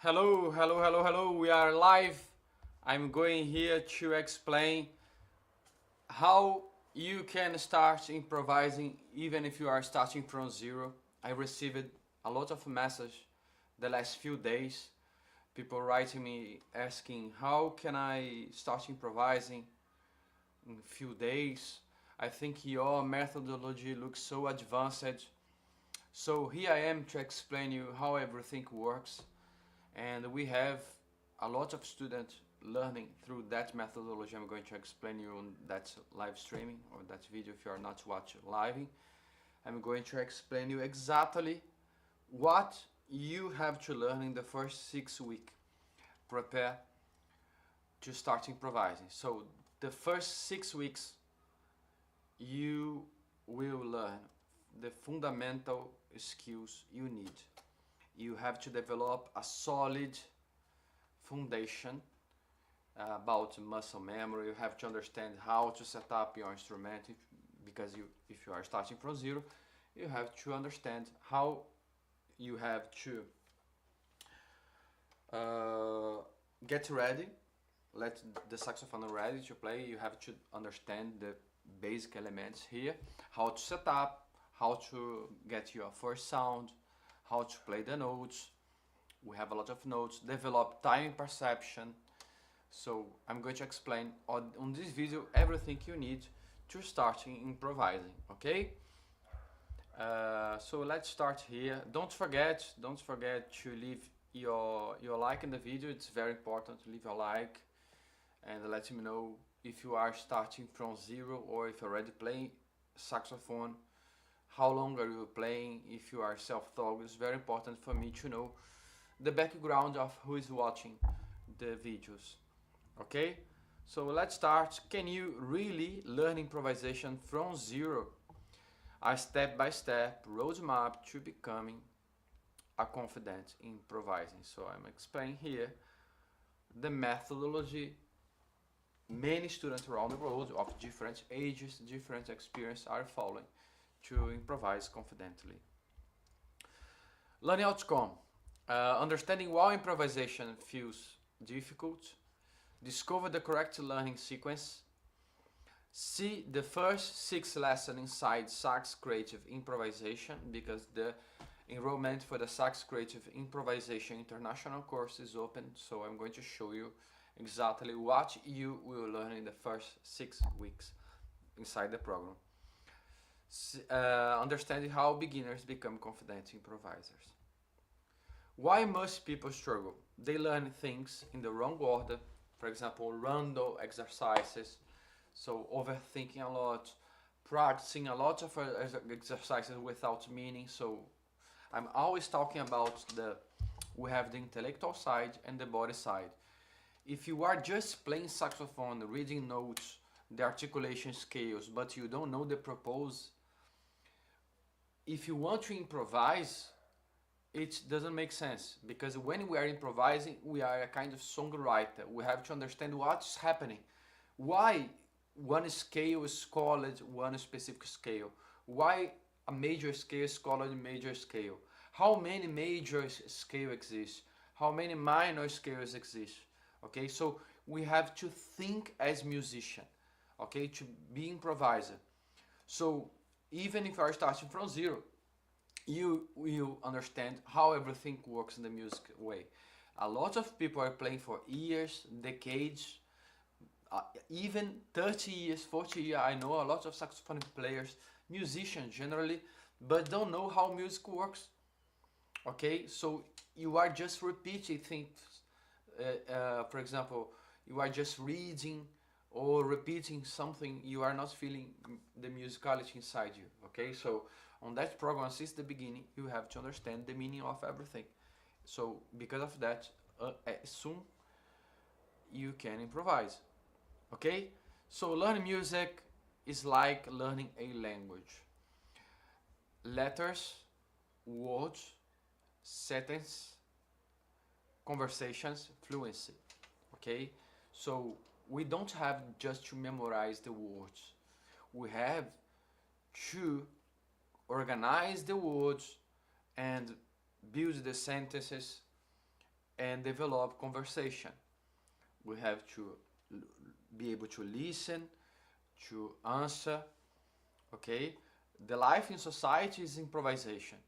Hello, hello, hello, hello. We are live. I'm going here to explain how you can start improvising even if you are starting from zero. I received a lot of messages the last few days. People writing me asking how can I start improvising in few days. I think your methodology looks so advanced. So here I am to explain you how everything works, and we have a lot of students learning through that methodology. I'm going to explain you on that live streaming or that video if you are not watching live. I'm going to explain you exactly what you have to learn in the first 6 weeks. Prepare to start improvising. So the first 6 weeks you will learn the fundamental skills you need. You have to develop a solid foundation about muscle memory. You have to understand how to set up your instrument because if you are starting from zero, you have to understand how you have to get ready, let the saxophone ready to play. You have to understand the basic elements here, how to set up, how to get your first sound, how to play the notes. We have a lot of notes, develop time perception. So I'm going to explain on this video everything you need to start improvising, okay? So let's start here. Don't forget to leave your like in the video. It's very important to leave a like and let me know if you are starting from zero or if you're already playing saxophone. How long are you playing? If you are self-taught, it's very important for me to know the background of who is watching the videos. Okay, so let's start. Can you really learn improvisation from zero? A step-by-step roadmap to becoming a confident improvising. So I'm explaining here the methodology many students around the world of different ages, different experience are following to improvise confidently. Learning outcome. Understanding why improvisation feels difficult. Discover the correct learning sequence. See the first 6 lessons inside Sax Creative Improvisation because the enrollment for the Sax Creative Improvisation International course is open. So I'm going to show you exactly what you will learn in the first 6 weeks inside the program. Understanding how beginners become confident improvisers. Why most people struggle? They learn things in the wrong order. For example, random exercises. So overthinking a lot, practicing a lot of exercises without meaning. So I'm always talking about we have the intellectual side and the body side. If you are just playing saxophone, reading notes, the articulation scales, but you don't know the purpose, if you want to improvise, it doesn't make sense because when we are improvising, we are a kind of songwriter. We have to understand what's happening. Why one scale is called one specific scale? Why a major scale is called a major scale? How many major scales exist? How many minor scales exist? Okay, so we have to think as musician, okay, to be improviser. So even if you are starting from zero, you will understand how everything works in the music way. A lot of people are playing for years, decades, even 30 years, 40 years. I know a lot of saxophone players, musicians generally, but don't know how music works. Okay, so you are just repeating things. For example, you are just reading or repeating something, you are not feeling the musicality inside you. Okay, so on that program, since the beginning, you have to understand the meaning of everything. So because of that, soon you can improvise. Okay, so learning music is like learning a language. Letters, words, sentence, conversations, fluency. Okay, so we don't have just to memorize the words. We have to organize the words and build the sentences and develop conversation. We have to be able to listen, to answer, okay? The life in society is improvisation.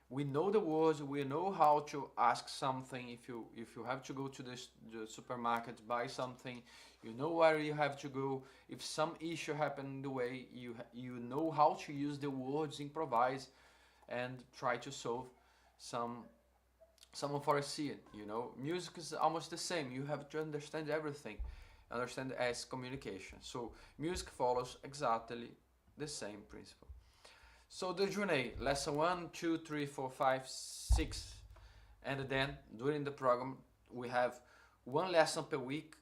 We know the words, we know how to ask something. If you have to go to the supermarket, buy something, you know where you have to go. If some issue happen in the way, you know how to use the words improvise and try to solve some unforeseen. Music is almost the same. You have to understand everything, understand as communication. So music follows exactly the same principle. So the journey, lesson 1, 2, 3, 4, 5, 6, and then during the program we have one lesson per week.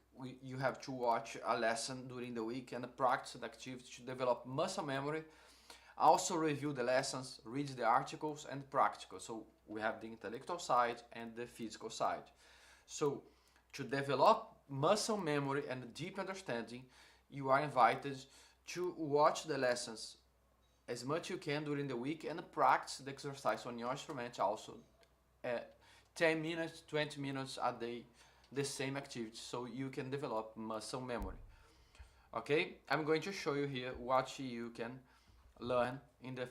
You have to watch a lesson during the week and practice the activity to develop muscle memory. Also review the lessons, read the articles and practical. So we have the intellectual side and the physical side. So to develop muscle memory and deep understanding, you are invited to watch the lessons as much you can during the week and practice the exercise on your instrument also. 10 minutes, 20 minutes a day, the same activity, so you can develop muscle memory. Okay, I'm going to show you here what you can learn in the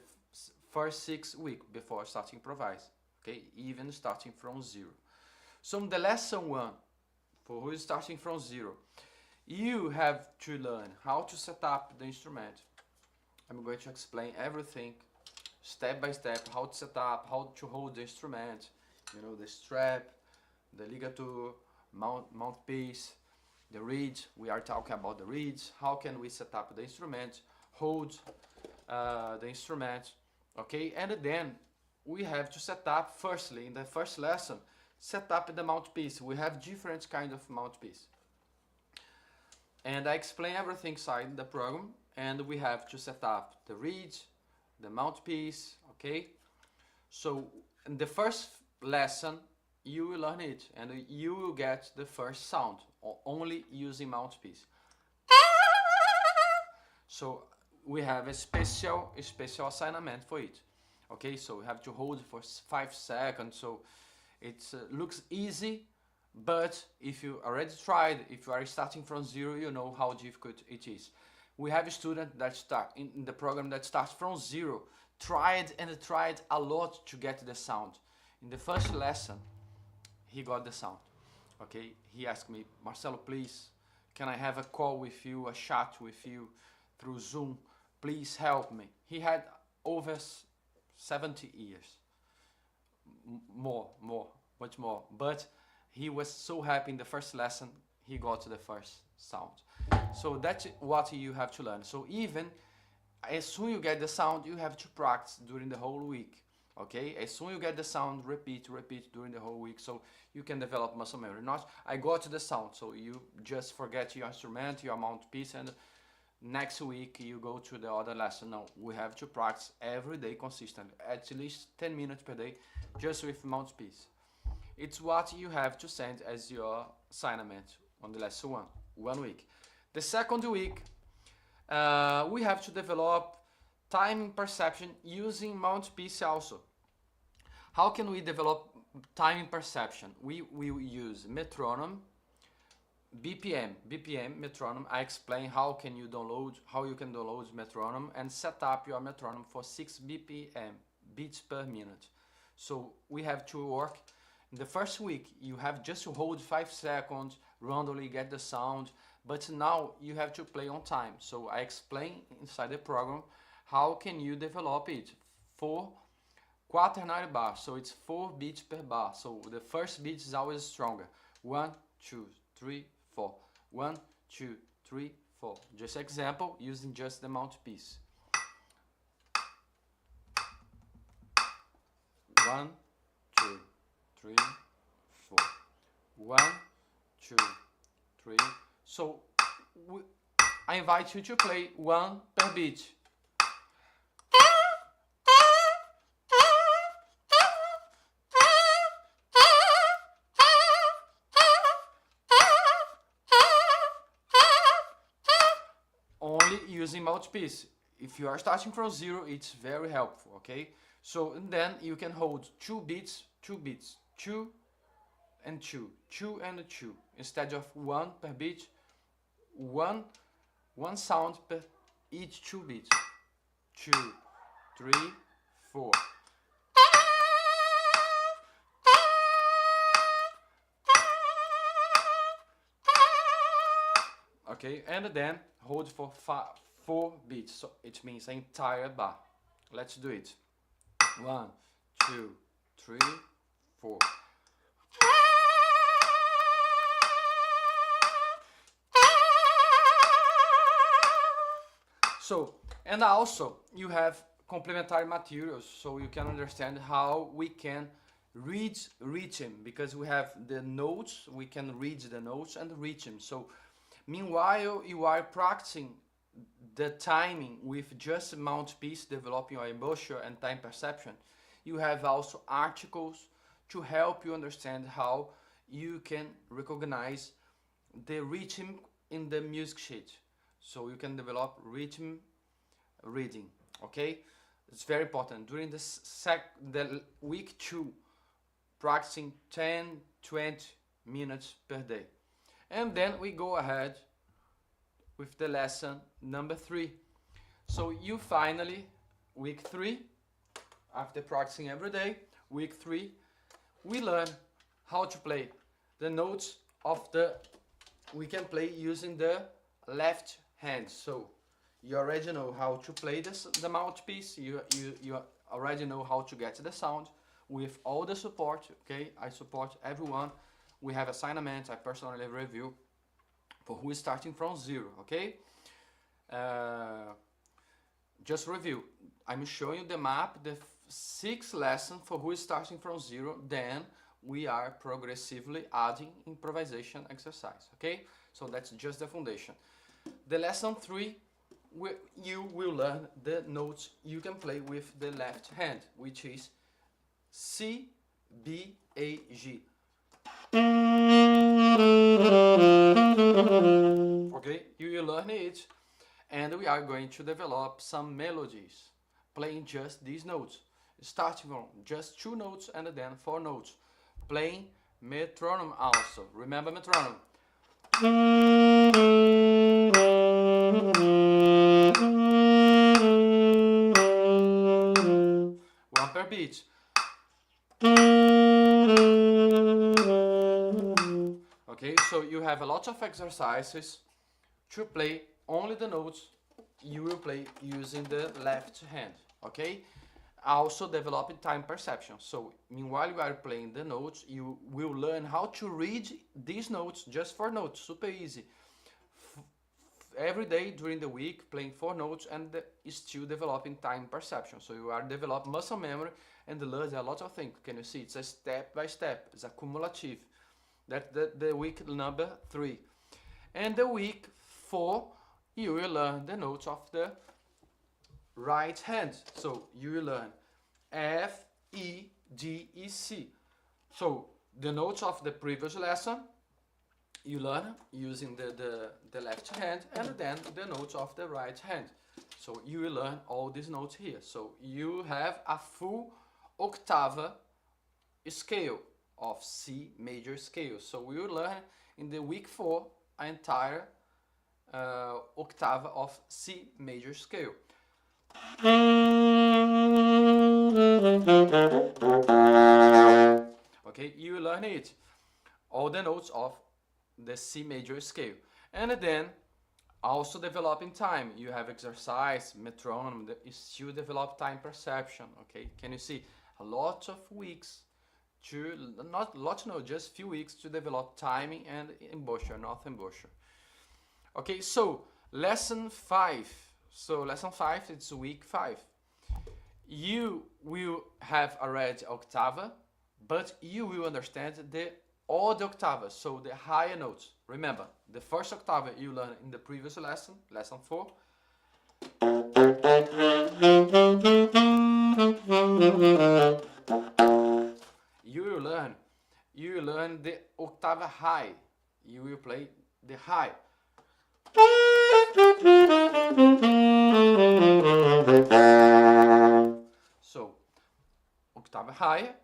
first 6 weeks before starting improvise. Okay, even starting from zero. So in the lesson 1, for who is starting from zero, you have to learn how to set up the instrument. I'm going to explain everything step by step, how to set up, how to hold the instrument, the strap, the ligature, mouthpiece, the reeds. We are talking about the reeds. How can we set up the instrument, hold the instrument, okay? And then we have to set up, firstly, in the first lesson, set up the mouthpiece. We have different kind of mouthpiece. And I explain everything inside the program, and we have to set up the reeds, the mouthpiece, okay? So in the first lesson, you will learn it, and you will get the first sound, only using mouthpiece. So we have a special assignment for it, okay? So we have to hold for 5 seconds, so it looks easy, but if you already tried, if you are starting from zero, you know how difficult it is. We have a student that start in the program that starts from zero, tried a lot to get the sound. In the first lesson, he got the sound. Okay, he asked me, Marcelo, please, can I have a call with you, a chat with you through Zoom? Please help me. He had over 70 years, much more. But he was so happy in the first lesson, he got the first sound. So that's what you have to learn. So even as soon you get the sound, you have to practice during the whole week. Okay, as soon you get the sound, repeat during the whole week, so you can develop muscle memory. Not, I got the sound, so you just forget your instrument, your mouthpiece, and next week you go to the other lesson. No, we have to practice every day consistently, at least 10 minutes per day, just with mouthpiece. It's what you have to send as your assignment on the lesson 1 week. The second week, we have to develop time perception using mouthpiece also. How can we develop time perception? We use metronome, BPM metronome. I explain how you can download metronome and set up your metronome for 6 BPM, beats per minute. So we have to work. In the first week, you have just to hold 5 seconds, randomly get the sound, but now you have to play on time. So I explain inside the program how can you develop it for quaternary bar. So it's 4 beats per bar. So the first beat is always stronger. 1, 2, 3, 4. 1, 2, 3, 4. Just example using just the mouthpiece. 1, 2, 3, 4. 1, 2, 3. So I invite you to play 1 per beat. Only using mouthpiece. If you are starting from zero, it's very helpful, okay? So and then you can hold 2 beats, 2, and 2, 2 and 2. Instead of 1 per beat, one sound per each 2 beats. 2, 3, 4. Okay, and then hold for 4 beats, so it means the entire bar. Let's do it. 1, 2, 3, 4. So, and also you have complementary materials, so you can understand how we can read rhythm, because we have the notes, we can read the notes and the rhythm. So meanwhile you are practicing the timing with just mouthpiece, developing your embouchure and time perception, you have also articles to help you understand how you can recognize the rhythm in the music sheet. So you can develop rhythm reading, okay? It's very important. During the week 2, practicing 10, 20 minutes per day. And then we go ahead with the lesson number 3. So you finally, week 3, after practicing every day, week 3, we learn how to play the notes of we can play using the left hand. So you already know how to play the mouthpiece, you already know how to get the sound with all the support, okay? I support everyone. We have assignments, I personally review for who is starting from 0, okay? Just review. I'm showing you the map, the 6 lesson for who is starting from 0, then we are progressively adding improvisation exercise, okay? So that's just the foundation. The lesson 3, you will learn the notes you can play with the left hand, which is C, B, A, G. Okay, you will learn it, and we are going to develop some melodies playing just these notes, starting from just 2 notes and then 4 notes, playing metronome also. Remember metronome. One per beat. Okay, so you have a lot of exercises to play only the notes you will play using the left hand, okay? Also developing time perception. So meanwhile you are playing the notes, you will learn how to read these notes just 4 notes, super easy. Every day during the week playing 4 notes and still developing time perception. So you are developing muscle memory and learn a lot of things. Can you see? It's a step by step, it's a cumulative. That's the week number 3. And the week 4, you will learn the notes of the right hand. So you will learn F, E, D, E, C. So the notes of the previous lesson, you learn using the left hand, and then the notes of the right hand. So you will learn all these notes here. So you have a full octave scale of C major scale. So we will learn in the week 4 an entire octave of C major scale. Okay, you will learn it, all the notes of the C major scale. And then also developing time. You have exercise, metronome, you still develop time perception, okay? Can you see? A lot of weeks to, not lot, no, just few weeks to develop timing and embouchure, north embouchure. Okay, so lesson 5. So lesson 5, it's week 5. You will have already octave, but you will understand all the octaves, so the higher notes. Remember, the first octave you learned in the previous lesson, lesson 4. You will learn the octave high. You will play the high. So, octave high,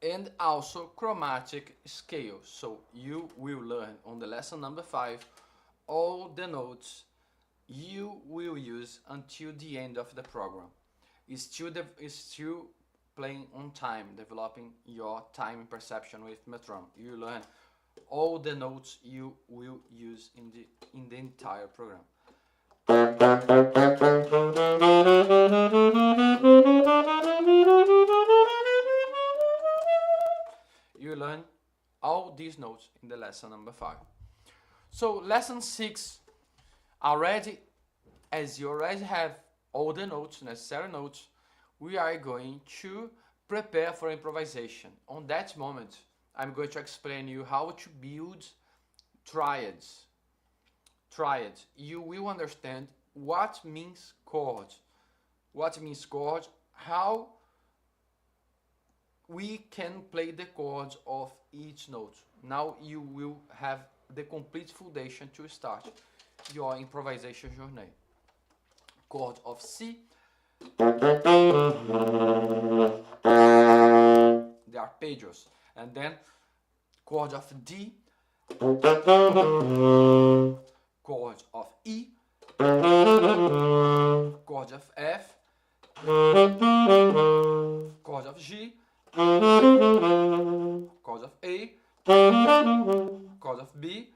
and also chromatic scales. So you will learn on the lesson number 5 all the notes you will use until the end of the program. It's still playing on time, developing your time perception with metronome. You learn all the notes you will use in the entire program. You learn all these notes in the lesson number 5. So lesson 6 already, as you already have all the notes, necessary notes, we are going to prepare for improvisation. On that moment, I'm going to explain you how to build triads. Triads. You will understand what means chords. What means chords, how we can play the chords of each note. Now you will have the complete foundation to start your improvisation journey. Chord of C, the arpeggios, and then chord of D, chord of E, chord of F, chord of G, chord of A, chord of B.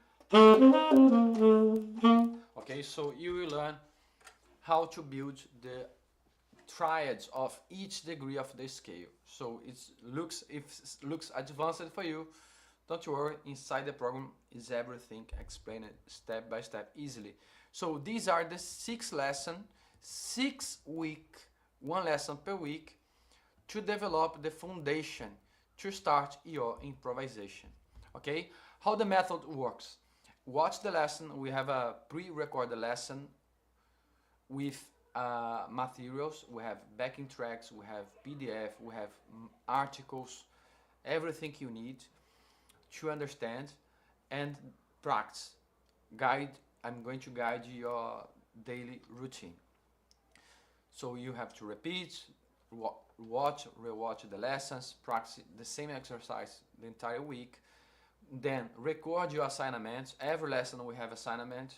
Okay, so you will learn how to build the triads of each degree of the scale. So it looks advanced for you. Don't worry, inside the program is everything explained step by step easily. So these are the 6 lessons, 6 week, 1 lesson per week to develop the foundation to start your improvisation. Okay, how the method works. Watch the lesson. We have a pre-recorded lesson with materials. We have backing tracks, we have PDF, we have articles, everything you need to understand and practice. I'm going to guide your daily routine. So you have to repeat, rewatch the lessons, practice the same exercise the entire week, then record your assignments. Every lesson we have assignment,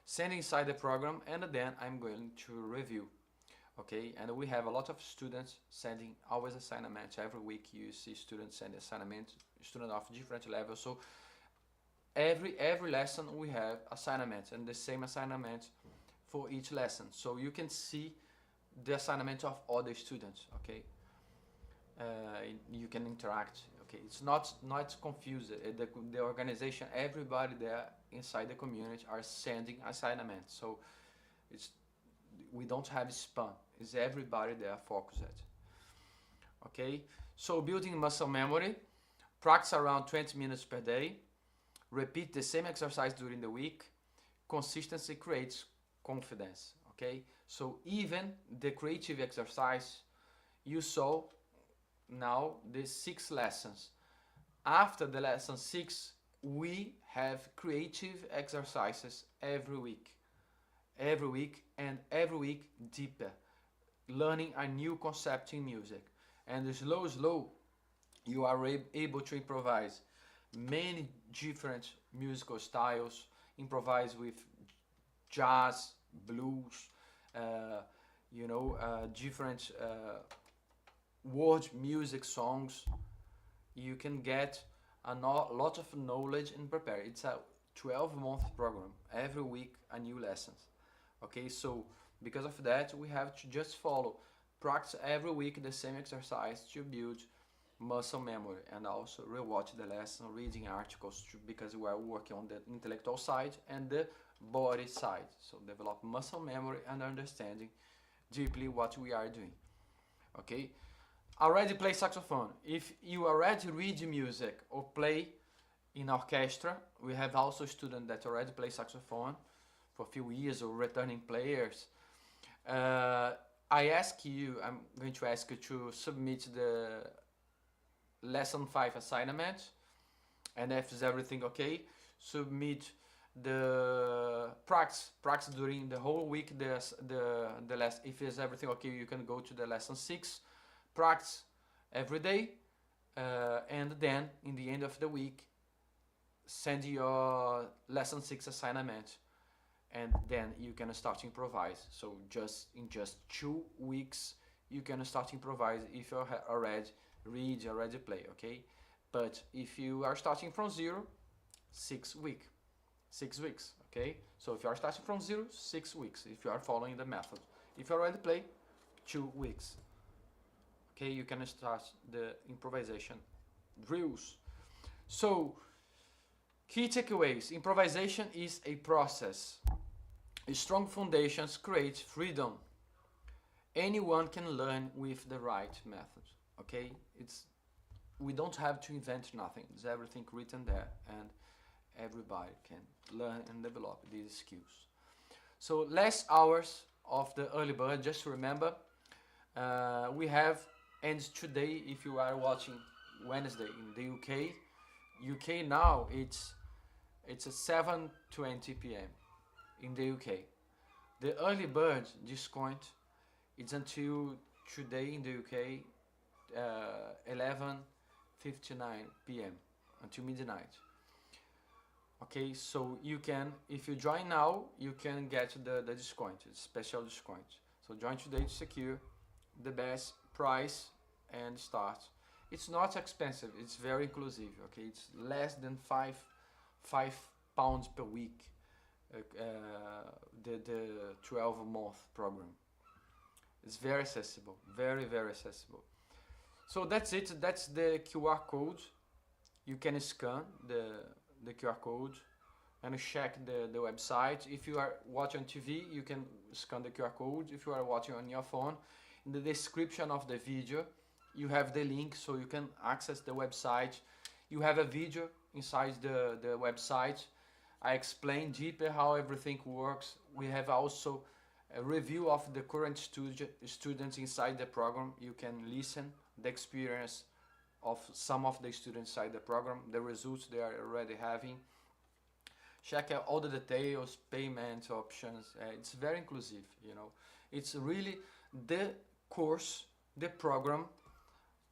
send inside the program, and then I'm going to review. Okay, and we have a lot of students sending always assignments. Every week you see students send assignments, students of different levels. So every lesson we have assignments, and the same assignment for each lesson. So you can see the assignment of other students. Okay, you can interact. Okay, it's not confused. The organization, everybody there inside the community are sending assignments. So we don't have spam. It's everybody there focused. Okay, so building muscle memory, practice around 20 minutes per day, repeat the same exercise during the week. Consistency creates confidence. Okay, so even the creative exercise you saw now the 6 lessons. After the lesson 6, we have creative exercises every week, and every week deeper, learning a new concept in music. And slow, you are able to improvise many different musical styles, improvise with jazz, blues, different world music songs. You can get a lot of knowledge and prepare. It's a 12-month program, every week a new lessons. Okay, so because of that we have to just follow, practice every week the same exercise to build muscle memory, and also rewatch the lesson, reading articles because we are working on the intellectual side and the body side. So develop muscle memory and understanding deeply what we are doing. Okay, already play saxophone. If you already read music or play in orchestra, we have also students that already play saxophone for a few years or returning players. I'm going to ask you to submit the lesson 5 assignment, and if is everything okay, submit the practice during the whole week. The lesson, if is everything okay, you can go to the lesson 6, practice every day, and then in the end of the week send your lesson 6 assignment, and then you can start to improvise. So in just 2 weeks you can start to improvise if you already read, already play, okay? But if you are starting from zero, 6 weeks, okay? So if you are starting from zero, 6 weeks if you are following the method. If you already play, 2 weeks, okay? You can start the improvisation drills. So key takeaways: improvisation is a process. Strong foundations create freedom. Anyone can learn with the right method, okay? We don't have to invent nothing. There's everything written there, and everybody can learn and develop these skills. So last hours of the early bird, just remember, we have, and today if you are watching Wednesday in the UK now it's at 7:20 p.m. in the UK. The early bird discount is until today in the UK 11:59 p.m. until midnight. Okay, so you can, if you join now, you can get the discount, it's special discount. So join today to secure the best price and start. It's not expensive, it's very inclusive, okay? It's less than £5 per week, the 12-month program. It's very accessible, very, very accessible. So that's it, that's the QR code. You can scan the QR code and check the website. If you are watching on TV, you can scan the QR code. If you are watching on your phone, in the description of the video, you have the link so you can access the website. You have a video inside the website. I explain deeper how everything works. We have also a review of the current students inside the program. You can listen the experience of some of the students inside the program, the results they are already having. Check out all the details, payment options. It's very inclusive, you know. It's really the course, the program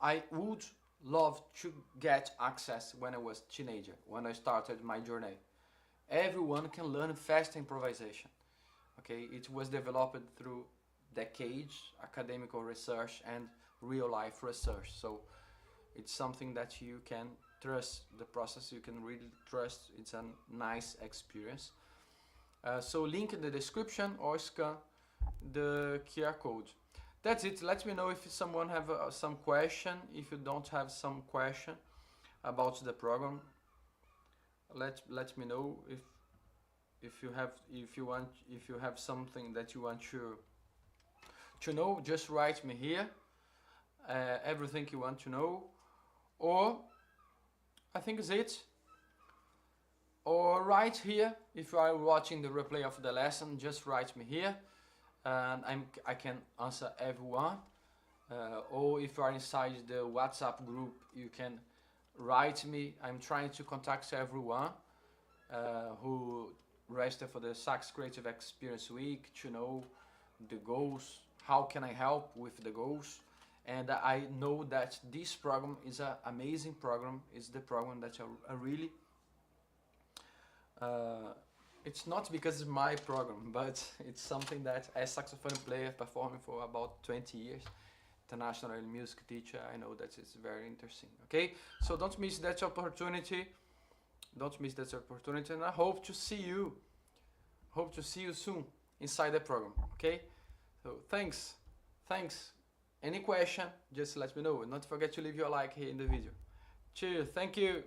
I would love to get access when I was a teenager, when I started my journey. Everyone can learn fast improvisation. Okay, it was developed through decades, academical research and real life research. So it's something that you can trust the process, you can really trust. It's a nice experience. So link in the description or scan the QR code. That's it. Let me know if someone have some question. If you don't have some question about the program, let me know. If you have something that you want to know, just write me here everything you want to know, or I think is it, or write here. If you are watching the replay of the lesson, just write me here and I can answer everyone. Or if you are inside the WhatsApp group, you can write me. I'm trying to contact everyone who register for the Sax Creative Experience Week to know the goals, how can I help with the goals. And I know that this program is an amazing program. It's the program that I really, it's not because it's my program, but it's something that as saxophone player performing for about 20 years, international music teacher, I know that it's very interesting. Okay, so don't miss that opportunity. Don't miss that opportunity, and I hope to see you. Hope to see you soon inside the program. Okay, so thanks. Any question, just let me know. And don't forget to leave your like here in the video. Cheers, thank you.